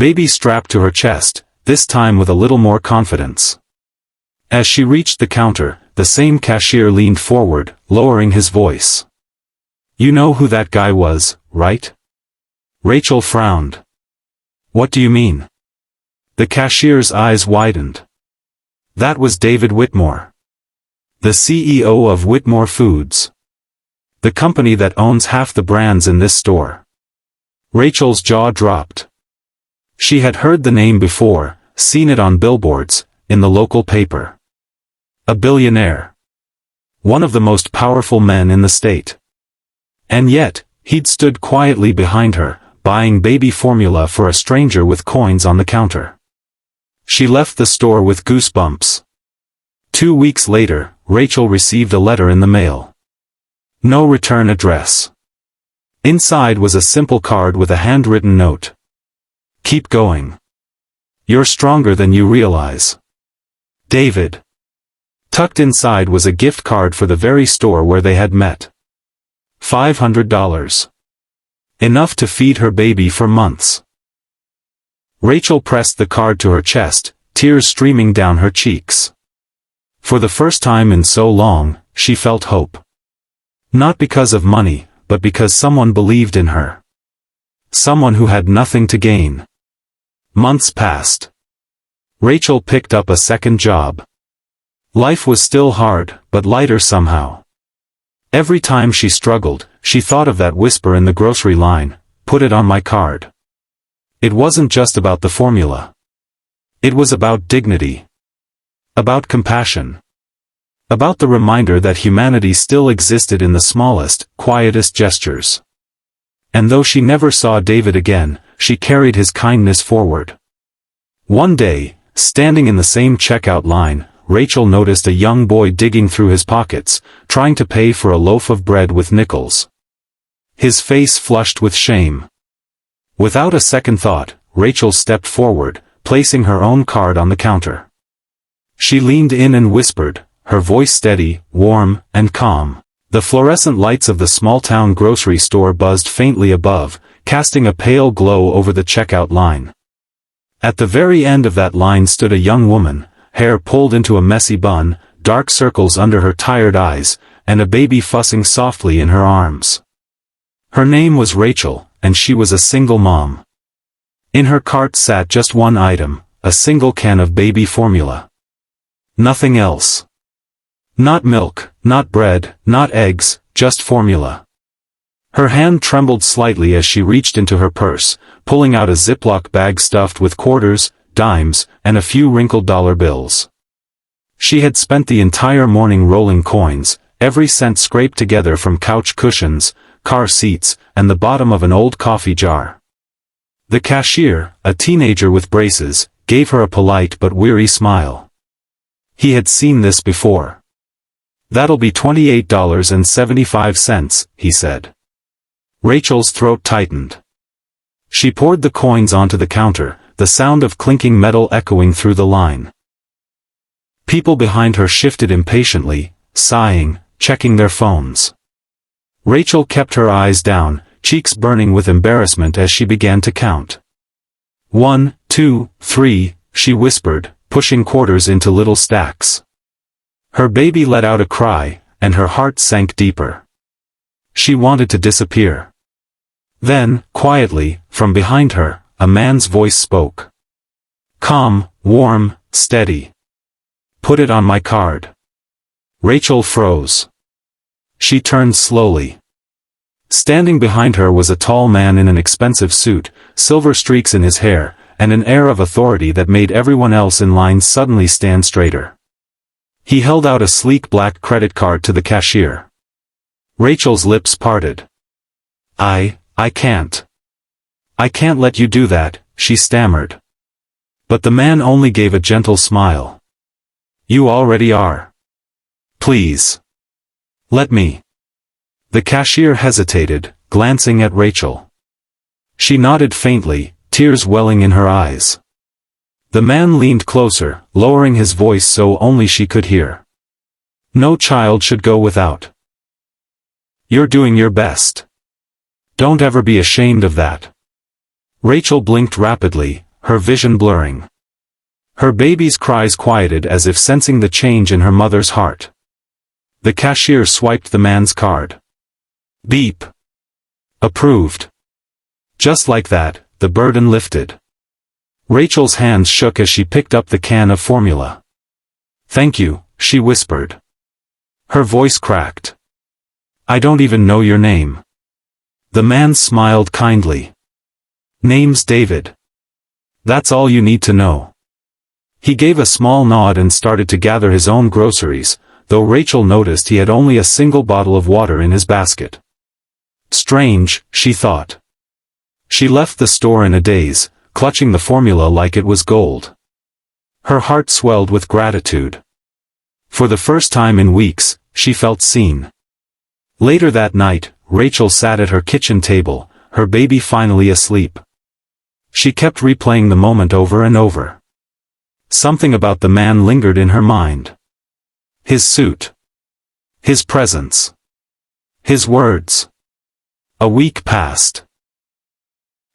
Baby strapped to her chest, this time with a little more confidence. As she reached the counter, the same cashier leaned forward, lowering his voice. "You know who that guy was, right?" Rachel frowned. "What do you mean?" The cashier's eyes widened. That was David Whitmore, the CEO of Whitmore Foods, the company that owns half the brands in this store. Rachel's jaw dropped. She had heard the name before, seen it on billboards, in the local paper. A billionaire. One of the most powerful men in the state. And yet, he'd stood quietly behind her, buying baby formula for a stranger with coins on the counter. She left the store with goosebumps. 2 weeks later, Rachel received a letter in the mail. No return address. Inside was a simple card with a handwritten note. "Keep going. You're stronger than you realize. David." Tucked inside was a gift card for the very store where they had met. $500. Enough to feed her baby for months. Rachel pressed the card to her chest, tears streaming down her cheeks. For the first time in so long, she felt hope. Not because of money, but because someone believed in her. Someone who had nothing to gain. Months passed. Rachel picked up a second job. Life was still hard, but lighter somehow. Every time she struggled, she thought of that whisper in the grocery line, "Put it on my card." It wasn't just about the formula. It was about dignity. About compassion. About the reminder that humanity still existed in the smallest, quietest gestures. And though she never saw David again, she carried his kindness forward. One day, standing in the same checkout line, Rachel noticed a young boy digging through his pockets, trying to pay for a loaf of bread with nickels. His face flushed with shame. Without a second thought, Rachel stepped forward, placing her own card on the counter. She leaned in and whispered, her voice steady, warm, and calm. The fluorescent lights of the small-town grocery store buzzed faintly above, casting a pale glow over the checkout line. At the very end of that line stood a young woman, hair pulled into a messy bun, dark circles under her tired eyes, and a baby fussing softly in her arms. Her name was Rachel, and she was a single mom. In her cart sat just one item, a single can of baby formula. Nothing else. Not milk, not bread, not eggs, just formula. Her hand trembled slightly as she reached into her purse, pulling out a Ziploc bag stuffed with quarters, dimes, and a few wrinkled dollar bills. She had spent the entire morning rolling coins, every cent scraped together from couch cushions, car seats, and the bottom of an old coffee jar. The cashier, a teenager with braces, gave her a polite but weary smile. He had seen this before. "That'll be $28.75, he said. Rachel's throat tightened. She poured the coins onto the counter, the sound of clinking metal echoing through the line. People behind her shifted impatiently, sighing, checking their phones. Rachel kept her eyes down, cheeks burning with embarrassment as she began to count. 1, 2, 3, she whispered, pushing quarters into little stacks. Her baby let out a cry, and her heart sank deeper. She wanted to disappear. Then, quietly, from behind her, a man's voice spoke. Calm, warm, steady. "Put it on my card." Rachel froze. She turned slowly. Standing behind her was a tall man in an expensive suit, silver streaks in his hair, and an air of authority that made everyone else in line suddenly stand straighter. He held out a sleek black credit card to the cashier. Rachel's lips parted. I can't. I can't let you do that, she stammered. But the man only gave a gentle smile. You already are. Please. Let me. The cashier hesitated, glancing at Rachel. She nodded faintly, tears welling in her eyes. The man leaned closer, lowering his voice so only she could hear. No child should go without. You're doing your best. Don't ever be ashamed of that. Rachel blinked rapidly, her vision blurring. Her baby's cries quieted as if sensing the change in her mother's heart. The cashier swiped the man's card. Beep. Approved. Just like that, the burden lifted. Rachel's hands shook as she picked up the can of formula. "Thank you," she whispered. Her voice cracked. "I don't even know your name." The man smiled kindly. "Name's David. That's all you need to know." He gave a small nod and started to gather his own groceries, though Rachel noticed he had only a single bottle of water in his basket. Strange, she thought. She left the store in a daze, clutching the formula like it was gold. Her heart swelled with gratitude. For the first time in weeks, she felt seen. Later that night, Rachel sat at her kitchen table, her baby finally asleep. She kept replaying the moment over and over. Something about the man lingered in her mind. His suit. His presence. His words. A week passed.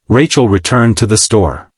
Rachel returned to the store.